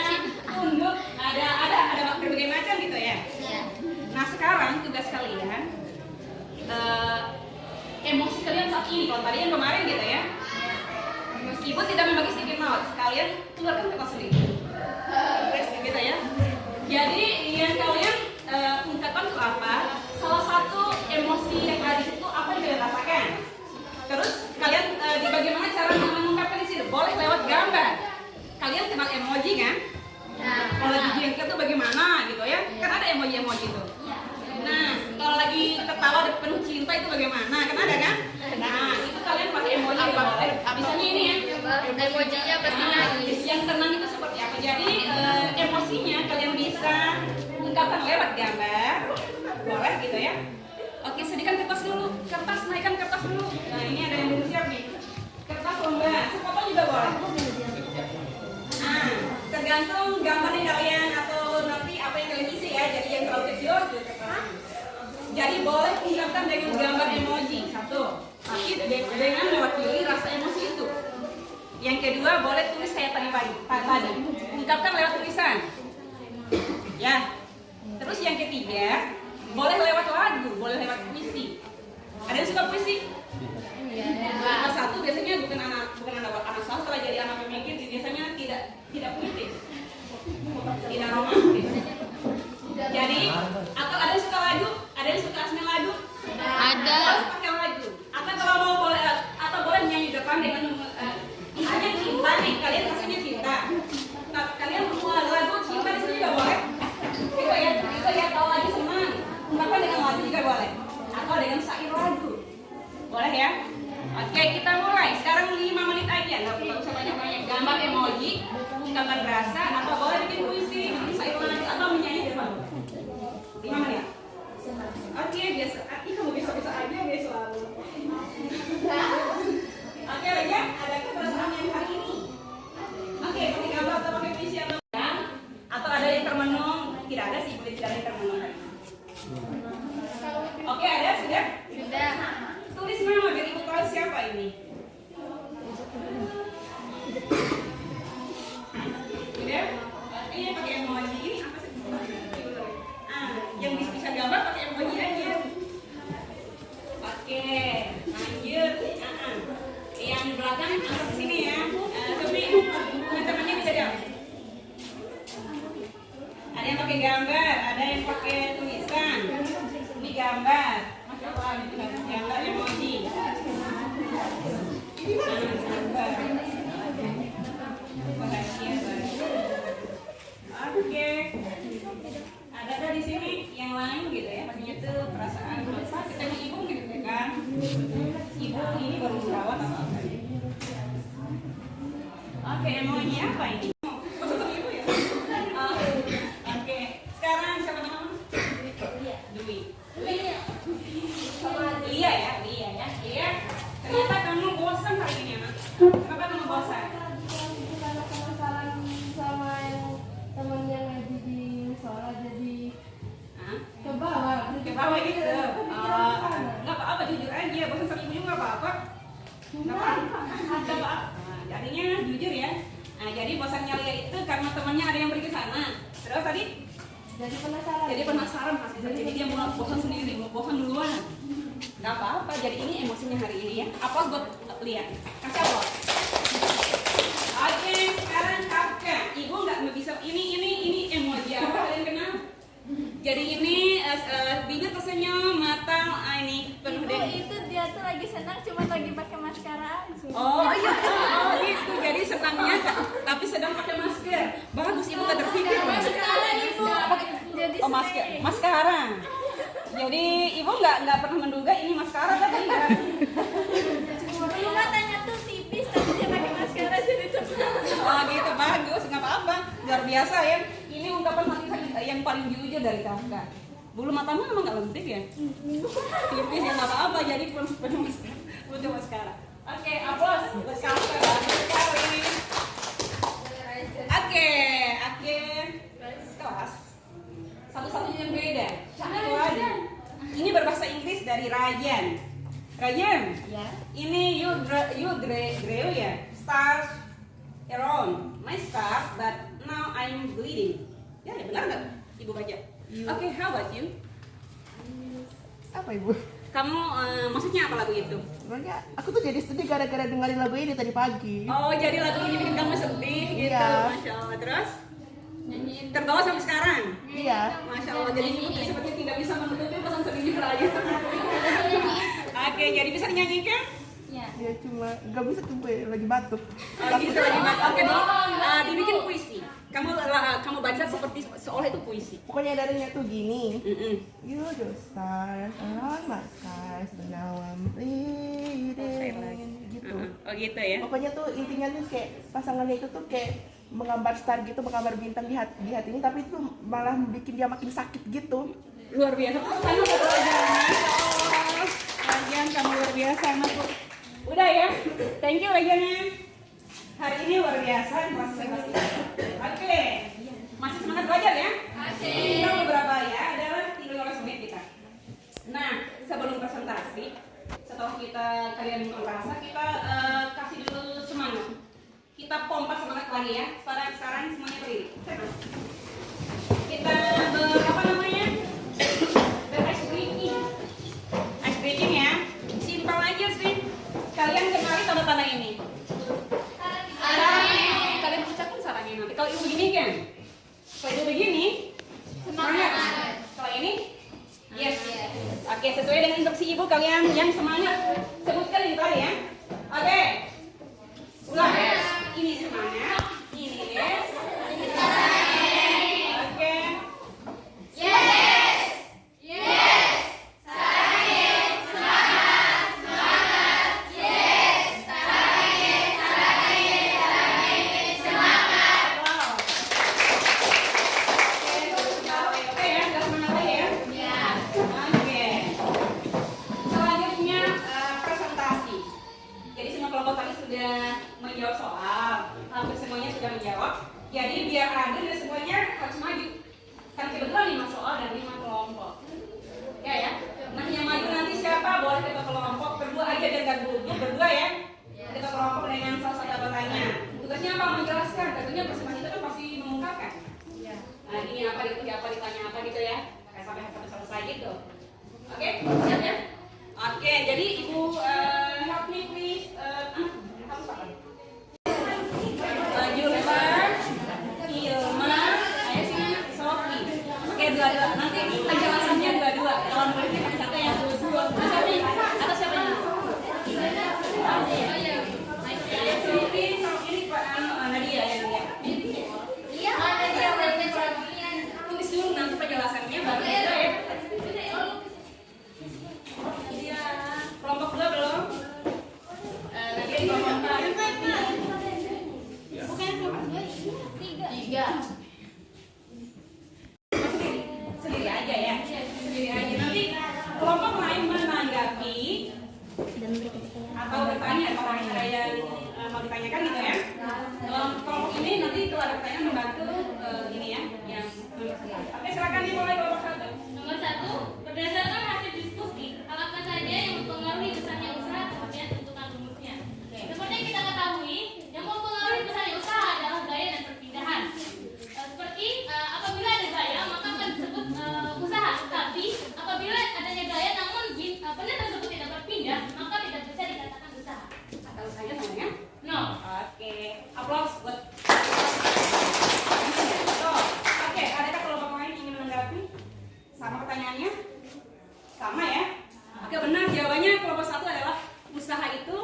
tunduk, ada berbagai macam gitu ya. Nah, sekarang tugas kalian emosi kalian saat ini, kalau tadi yang kemarin gitu ya. Ibu tidak membagi sedikit mouse. Kalian keluarkan kertas sendiri. Press gitu ya. Jadi yang kalian ungkapkan itu apa? Salah satu emosi yang ada itu apa yang kalian rasakan. Terus kalian bagaimana cara mengungkapkan di sini? Boleh lewat gambar. Kalian kenal emoji kan? Kalau lagi jengkel tuh bagaimana gitu ya? Kan ada emoji-emoji tuh. Nah, kalau lagi ketawa penuh cinta itu bagaimana? Kan ada kan? Nah, itu kalian pakai emoji juga boleh. Misalnya ini ya.
Emojinya pasti nangis.
Yang tenang itu seperti apa? Jadi emosinya kalian bisa ungkapkan lewat gambar. Boleh gitu ya. Oke, sediakan kertas dulu. Kertas, naikkan kertas dulu. Nah, ini ada yang belum siap nih. Kertas lomba. Sepotong juga boleh. Nah, tergantung gambar yang kalian atau nanti apa yang kalian isi ya. Jadi yang terlalu kecil itu kertas. Jadi boleh ungkapkan dengan gambar emoji satu. Tapi dengan mewakili rasa emosi itu. Yang kedua boleh tulis kayak tadi. Ungkapkan lewat tulisan. Ya. Terus yang ketiga boleh lewat lagu, boleh lewat puisi. Ada yang suka puisi? Nomor satu biasanya bukan anak sastra, jadi anak pemikir biasanya tidak puitis, tidak romantis. Jadi atau ada yang suka lagu, ada yang suka asli lagu,
Ada.
harus pakai lagu. Atau kalau mau boleh atau boleh nyanyi depan dengan misalnya cinta nih, kalian rasanya cinta. Nah, kalian mau lagu cinta di sini juga boleh. Itu ya kalau lagi senang, ungkapkan dengan lagu juga boleh. Atau dengan syair lagu, boleh ya. Oke, kita mulai. Sekarang 5 menit aja, nggak usah banyak-banyak. Gambar emoji, ungkapan rasa, atau boleh bikin puisi, bikin syair lagu, atau menyanyi di depan. 5 menit. Oke, biasa. Kamu bisa aja guys selalu. Oke, Raja, ada perasaan yang hari ini? Oke, pakai gambar atau pakai puisi atau ada yang termenung? Tidak ada sih, boleh tidak ada yang termenung hari ini. Oke, ada sudah?
Sudah.
Tulis nama biar ibu tahu siapa ini. Sudah? Ini pakai emoji. Ini apa sih? Yang bisa gambar pakai emoji aja. Oke, lanjut. Yang di belakang angkat ke sini ya. Tapi teman-temannya bisa diam. Ada yang pakai gambar, ada yang pakai tulisan. Ini gambar. Masya Allah, ini gambar emoji. Gambar. Bahagia banget. Oke. Ada di sini yang lain gitu ya. Maksudnya tuh perasaan masa ketemu ibu gitu kan. Ibu ini baru merawat atau apa? Oke, emoji apa ini? Maksudnya ibu ya? Oke, sekarang siapa nama? Dwi. Lia ya. Lia. Ternyata kamu bosan hari ini, Anak. Kenapa kamu bosan?
Sama yang temen yang ngaji di musola jadi ke bawah
gitu. Nggak apa-apa, jujur aja. Bosan sama ibu juga nggak apa-apa. Nggak apa-apa. Nah, jadinya jujur ya. Nah, jadi bosannya Lia itu karena temannya ada yang pergi ke sana. Terus tadi? Jadi penasaran pasti. Jadi dia mau bosan sendiri, mau bosan duluan. Nggak apa-apa. Jadi ini emosinya hari ini ya. Aplaus buat Lia. Kasih aplaus. Oke, sekarang Kakak. Ibu nggak bisa. Ini emoji apa kalian kenal? Jadi ini bibir tersenyum, mata ini penuh dengan.
Itu dia tuh lagi senang, cuma lagi pakai maskara aja.
Oh iya, gitu. Jadi senangnya tapi sedang pakai masker. Bagus, ibu nggak terpikir.
Maskara ibu. Jadi
Maskara. Jadi ibu nggak pernah menduga ini maskara tadi ya.
dulu matanya tuh tipis, tapi dia pakai maskara jadi tebal.
Oh gitu, bagus, nggak apa-apa. Luar biasa ya. Ini ungkapan hati yang paling jujur dari Kakak. Bulu matamu emang nggak lentik ya? Tipis ya, nggak apa-apa. Jadi butuh maskara. Oke, aplaus buat Kakak. Bagus sekali. Oke, akhir kelas. Satu-satunya yang beda. Satu lagi. Ini berbahasa Inggris dari Ryan. Ryan,
Ya.
ini you drew ya. Stars around my scars, but now I'm bleeding. Ya, benar nggak? Ibu baca. Oke, how about you?
Apa Ibu?
Kamu maksudnya apa lagu itu?
Sebenarnya aku tuh jadi sedih gara-gara dengerin lagu ini tadi pagi.
Oh, jadi lagu ini bikin kamu sedih gitu.
Iya.
Masya Allah. Terus? Terbawa sampai sekarang?
Iya.
Masya Allah. Jadi seperti tidak bisa menutupi pesan sedihnya lagi. Oke, jadi bisa dinyanyikan?
Ya cuma nggak bisa tuh gue lagi batuk.
Oh gitu lagi mas. Oke nih, dibikin puisi. Kamu baca seperti seolah itu puisi.
Pokoknya darinya tuh gini.
Mm-mm.
You just stars around my skies, but now I'm bleeding. Gitu.
Oh gitu ya.
Pokoknya tuh intinya tuh kayak pasangannya itu tuh kayak menggambar star gitu, menggambar bintang di hatinya, tapi itu malah bikin dia makin sakit gitu.
Luar biasa. Kamu Lagian kamu luar biasa anakku. Udah ya. Thank you lagiannya. Hari ini luar biasa di proses pasti. Oke. Masih semangat belajar ya? Masih. Tinggal beberapa ya, adalah 15 menit kita. Nah, sebelum presentasi, setelah kalian merasa, kita kasih dulu semangat. Kita pompa semangat lagi ya. Sekarang semuanya berdiri. Kita apa namanya? Ice breaking. Ice breaking ya. Simpel aja sih. Kalian kenali tanda-tanda ini. Kalian ucapkan sarangnya nanti. Kalau ibu begini kan? Kalau ibu begini, semangat. Kalau ini, yes. Oke, sesuai dengan instruksi ibu kalian yang semangat. Sebutkan ini tadi ya. Oke. Ulang. Ini semangat. Ini yes. Oke. Menjawab soal, hampir semuanya sudah menjawab. Jadi biar adil dan semuanya harus maju. Kan kebetulan 5 soal dan 5 kelompok. Ya. Nah yang maju nanti siapa? Boleh kita kelompok berdua aja dan gak gugup berdua ya. Kita kelompok dengan salah satu anggotanya. Tugasnya apa? Menjelaskan. Tentunya presentasi itu kan pasti mengungkapkan. Nah ini apa ditanya apa gitu ya. Kayak sampai selesai gitu. Oke, siap ya? Oke, jadi ibu help me please. Julfa, Ilma, ayo sini, Sofi. Oke, dua-dua. Nanti penjelasannya dua-dua. Kalau muridnya pakai satu ya. Siapa ini? Atau siapa ini? Sofi, ini Pak Nadia ya Nadia. Iya, Nadia. Tulis dulu nanti penjelasannya baru kita ya. Kelompok 2 belum? Nadia di kelompok 4. Tiga. Sendiri aja ya. Sendiri aja. Nanti kelompok lain menanggapi atau bertanya kalau ada yang mau ditanyakan gitu ya. Kelompok ini nanti kalau ada pertanyaan membantu ini ya yang oke, silakan dimulai kelompok 1.
Nomor 1, berdasarkan hasil diskusi, apa saja yang mempengaruhi besarnya usaha kemudian tentukan rumusnya. Seperti yang kita ketahui, yang mempengaruhi besarnya usaha adalah gaya dan perpindahan. Seperti apabila ada gaya maka akan disebut usaha. Tapi apabila adanya gaya namun benda tersebut tidak berpindah maka tidak bisa dikatakan usaha.
Kata usahanya namanya?
No.
Oke, aplaus buat. Oke, adakah kelompok lain ingin menanggapi? Sama pertanyaannya? Sama ya? Oke, benar jawabannya kelompok 1 adalah usaha itu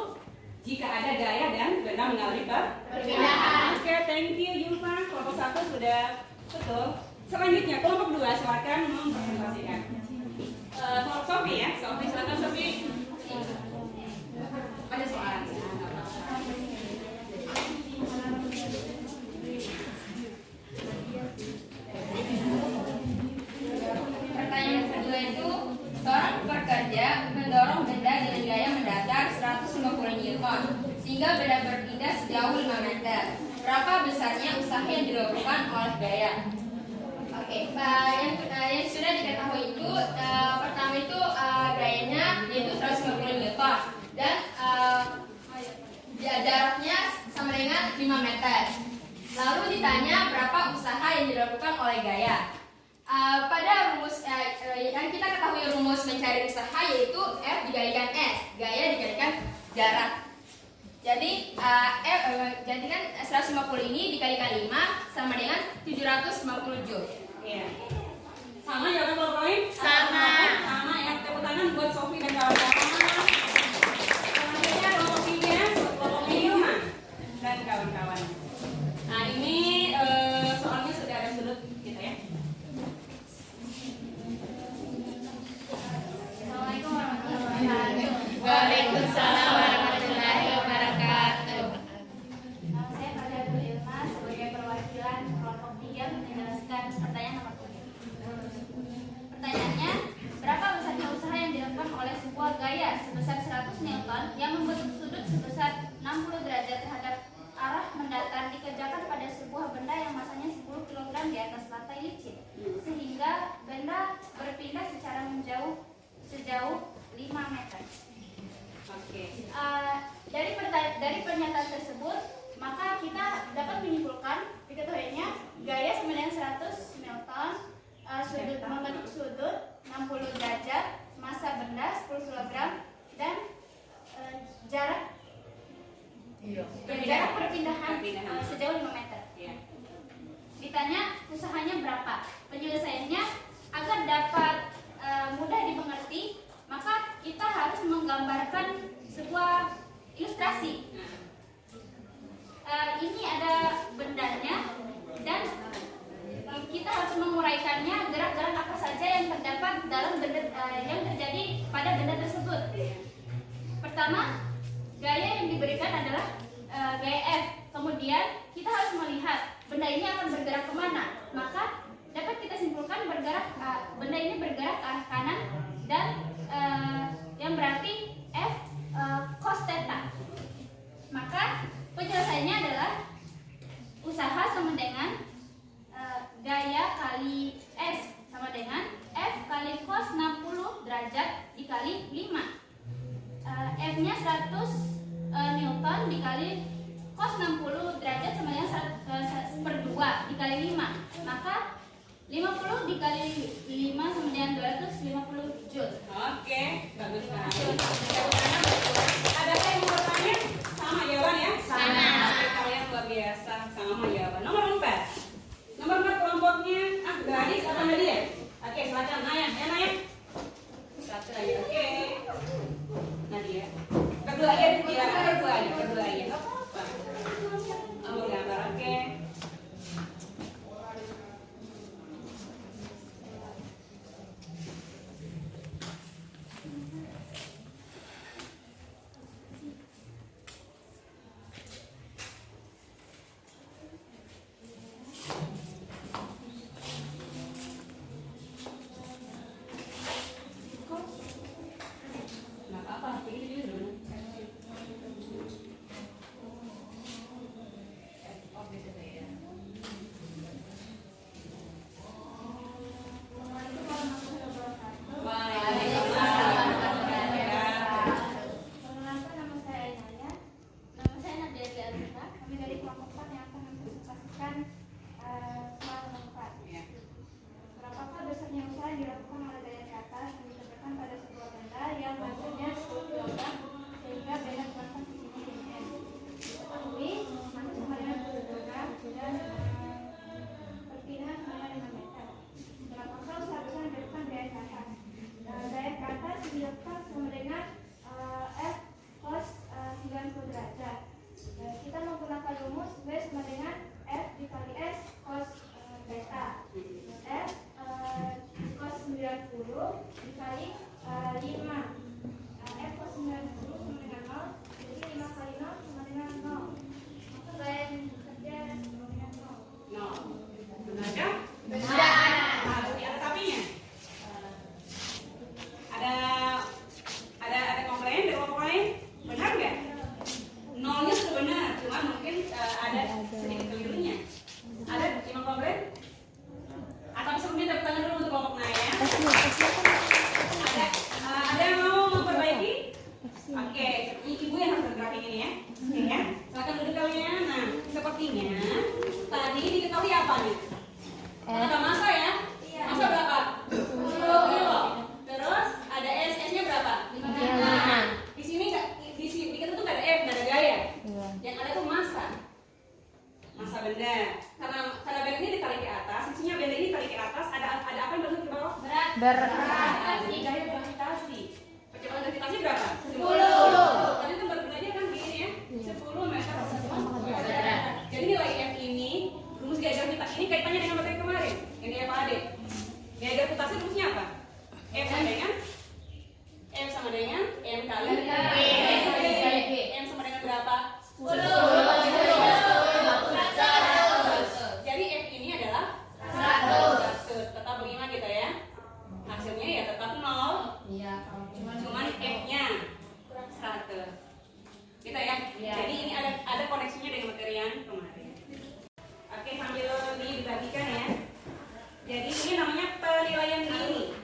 jika ada gaya dan benda mengalami perpindahan. Oke, thank you Yulfa. Kelompok 1 sudah betul. Selanjutnya kelompok 2 silakan mempresentasikan. Kelompok Sofi ya, Sofi silakan Sofi. Ada soal.
Pertanyaan kedua itu, seorang pekerja mendorong benda dengan gaya mendatar 150 Newton sehingga benda berpindah sejauh 5 meter. Berapa besarnya usaha yang dilakukan oleh gaya? Oke, yang sudah diketahui itu pertama itu gayanya yaitu 150 Newton dan jaraknya sama dengan 5 meter. Lalu ditanya berapa usaha yang dilakukan oleh gaya. Pada rumus yang kita ketahui rumus mencari usaha yaitu F dikalikan S, gaya dikalikan jarak. Jadi jadi kan 150 ini dikalikan 5 sama dengan 750 joule.
Iya. Sama ya kan kalau poin?
Sama.
Sama ya. Tepuk tangan buat Sofi dan kawan-kawan. Selanjutnya kelompok 3, kelompok Hilman dan kawan-kawan. Nah ini soalnya sudah ada sudut gitu ya.
Assalamualaikum warahmatullahi wabarakatuh.
Waalaikumsalam warahmatullahi wabarakatuh.
Saya Fadlatul Ilma sebagai perwakilan kelompok 3 menjelaskan pertanyaan nomor 3. Pertanyaannya, berapa besarnya usaha yang dilakukan oleh sebuah gaya sebesar 100 Newton yang membentuk sudut sebesar 60 derajat terhadap arah mendatar dikerjakan pada sebuah benda yang masanya 10 kg di atas lantai licin, sehingga benda berpindah secara menjauh sejauh 5 meter.
Oke.
Dari pernyataan tersebut, maka kita dapat menyimpulkan diketahuinya gaya sama dengan 100 Newton, sudut membentuk sudut 60 derajat, massa benda 10 kg dan jarak perpindahan sejauh 5 meter.
Iya.
Ditanya usahanya berapa? Penyelesaiannya agar dapat mudah dimengerti, maka kita harus menggambarkan sebuah ilustrasi. Ini ada bendanya dan kita harus menguraikannya gerak-gerak apa saja yang terdapat dalam benda yang terjadi pada benda tersebut. Pertama, gaya yang diberikan adalah gaya F. Kemudian kita harus melihat benda ini akan bergerak kemana. Maka dapat kita simpulkan benda ini bergerak ke arah kanan dan yang berarti F cos theta. Maka penjelasannya adalah usaha sama dengan gaya kali S sama dengan F kali cos 60 derajat dikali 5. F-nya 100 Newton dikali cos 60 derajat sama dengan 1/2 dikali 5. Maka 50 dikali 5 sama dengan 250 joule.
Oke, bagus sekali. Adakah yang mau bertanya? Sama jawaban ya?
Sama.
Oke, kalian luar biasa sama jawaban. Nomor 4. Nomor 4 kelompoknya gadis apa Nadia? Oke, silakan Naya. Ya Naya. Satu aja. Oke. Nadia. Kedua aja, kedua aja. Ambil gambar. Oke. Nggak apa-apa, ini dulu.
Perkenalkan, nama saya Ainaya. Nama saya Nadia Dialita. Kami dari kelompok 4 yang akan mempresentasikan soal nomor 4. Berapakah besarnya usaha yang dilakukan oleh gaya ke atas yang ditemukan pada sebuah benda yang masanya 10 kg sehingga benda berangkat di sini dengan diketahui masa sama dengan 10 kg dan perpindahan sama dengan 5 meter. Berapakah usaha besar yang dilakukan gaya ke atas? Gaya ke atas dilakukan sama dengan F cos 90 derajat. Kita menggunakan rumus V sama dengan F dikali S cos theta. F cos 90 dikali 5. F cos 90 sama dengan 0. Jadi 5 kali 0 sama dengan 0. Maka gaya yang bekerja sama dengan 0.
No. Benarkah?
Benar.
Ada tapinya? Ada komplain dari kelompok lain? Benar nggak? Nolnya sudah benar, cuma mungkin ada sedikit kelirunya. Ada yang komplain? Atau sebelumnya tepuk tangan dulu untuk kelompok Naya. Ada yang mau memperbaiki? Oke, ibu yang harus bergerak ini ya. Oke ya. Silakan duduk kalian. Nah, sepertinya tadi diketahui apa nih? Ada masa ya? Masa Gravitasi, gaya gravitasi. Percepatan gravitasi berapa? 10. Tadi kan baru belajar kan gini ya. 10 meter per sekon kuadrat. Jadi nilai F ini, rumus gaya gravitasi ini kaitannya dengan materi kemarin. Ini apa adik? Gaya gravitasi rumusnya apa? F sama dengan M kali G. M sama dengan berapa? 10. Jadi F ini adalah 100. Tetap 5 gitu ya. Hasilnya ya tetap 0. Cuman F-nya 100. Gitu ya. Jadi ini ada koneksinya dengan materi yang kemarin. Oke, sambil dibagikan ya. Jadi ini namanya penilaian dini.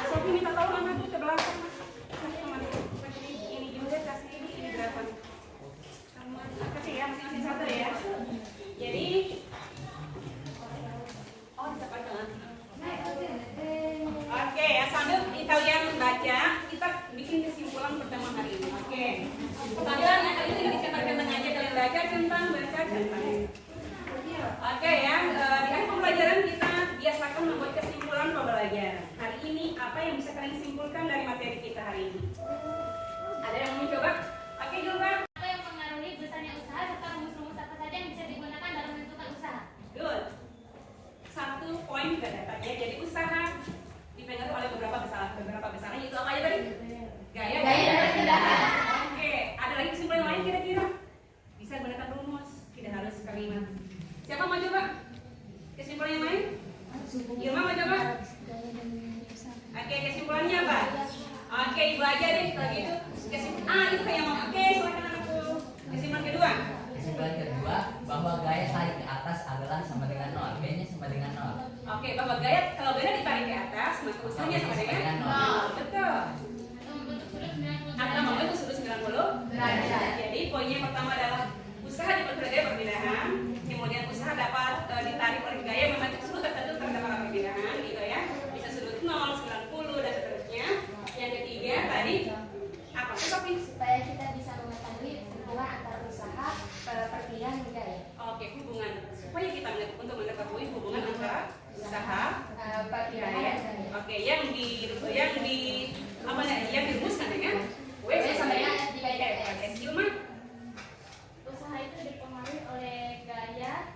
Sofi minta tahu nama tuh ke belakang. Ini juga kasih ini berapa? Sama kasih ya, masing-masing satu ya. Jadi Oke, ya sambil kalian baca, kita bikin kesimpulan pertama hari ini. Oke. Pertanyaannya kali ini dicetak-cetak aja kalian baca centang. Oke ya, di akhir pembelajaran kita biasakan membuat kesimpulan pembelajaran. Hari ini apa yang bisa kalian simpulkan dari materi kita hari ini? Ada yang mau mencoba? Oke, coba.
Apa yang mengaruhi besarnya usaha serta rumus-rumus apa saja yang bisa digunakan dalam menentukan usaha?
Good. 1 poin ke datanya. Jadi usaha dipengaruhi oleh beberapa besaran itu apa aja tadi? Gaya dan perpindahan. Oke, ada lagi kesimpulan lain kira-kira? Bisa gunakan rumus, tidak harus kalimat. Siapa mau coba? Kesimpulan yang lain? Irma mau coba? Oke, kesimpulannya apa? Oke, ibu aja deh kalau gitu. Itu kayak mau. Oke, silakan anakku. Kesimpulan kedua.
Kesimpulan kedua, bahwa gaya tarik ke atas adalah sama dengan 0. G-nya sama dengan 0.
Oke, bahwa gaya kalau gaya ditarik ke atas, maka usahanya sama dengan 0. Betul. Atau membentuk sudut 90 derajat. Jadi poin yang pertama adalah usaha dibentuk gaya perpindahan, kemudian usaha dapat ditarik oleh gaya membentuk sudut tertentu terhadap arah perpindahan, gitu ya. Bisa sudut 0, 90 dan seterusnya. Yang ketiga tadi apa? Tapi
Supaya kita bisa mengetahui hubungan antara usaha, perpindahan dan gaya.
oke, hubungan supaya kita untuk mengetahui hubungan antara usaha
Perpindahan dan gaya.
Oke, yang dirumuskan dengan W sama dengan S. Ilma?
Usaha itu dipengaruhi oleh gaya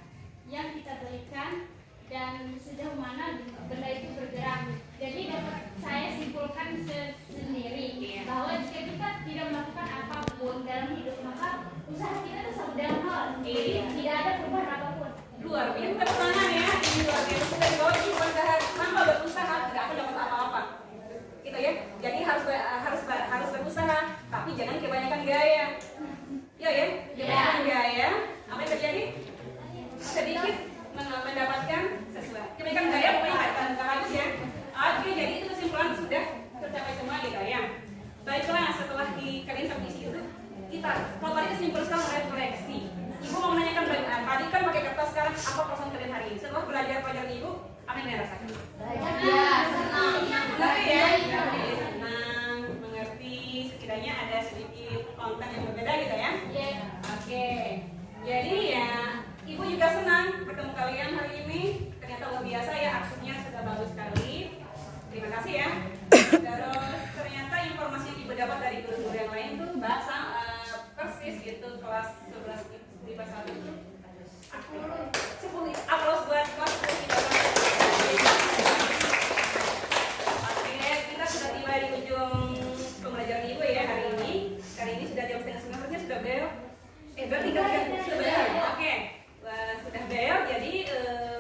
yang kita berikan dan sejauh mana benda itu bergerak. Jadi dapat saya simpulkan sendiri bahwa jika kita tidak melakukan apapun dalam hidup, maka usaha kita itu sama dengan nol. Tidak ada perubahan apapun.
Luar biasa, tepuk tangan ya. Ini luar biasa. Kita di bawah ini bukan tanpa berusaha tidak akan dapat apa-apa. Gitu ya. Jadi harus berusaha, tapi jangan kebanyakan gaya. Ya ya, kebanyakan gaya. Apa yang terjadi? Sedikit mendapatkan sesuatu. Kebanyakan gaya pokoknya nggak bagus ya. Oke, jadi itu kesimpulan sudah tercapai semua gitu ya. Baiklah, setelah kalian sampai isi itu, kita kalau tadi kesimpulan sekarang refleksi. Ibu mau menanyakan tadi kan pakai kertas, sekarang apa perasaan kalian hari ini? Setelah belajar pelajaran ibu, apa yang kalian rasakan?
Senang.
Mengerti ya? Senang, mengerti. Setidaknya ada sedikit konten yang berbeda gitu ya? Oke. Jadi ya, ibu juga senang bertemu kalian hari ini. Ternyata luar biasa ya, aksesnya sudah bagus sekali. Terima kasih ya. Terus ternyata informasi yang ibu dapat dari guru-guru yang lain tuh bahasa persis gitu kelas 11 di kelas 1 itu 10 aplaus buat kelas 10 kita. Oke, kita sudah tiba di ujung pembelajaran ibu ya hari ini. Kali ini sudah jam 8:30, harusnya sudah bel. Berarti sudah bel. Oke, sudah bel. Jadi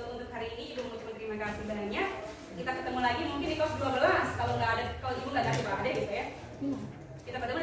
untuk hari ini ibu mengucapkan terima kasih banyak. Kita ketemu lagi mungkin di kelas 12 kalau ibu nggak kasih Pak Ade gitu ya. Kita ketemu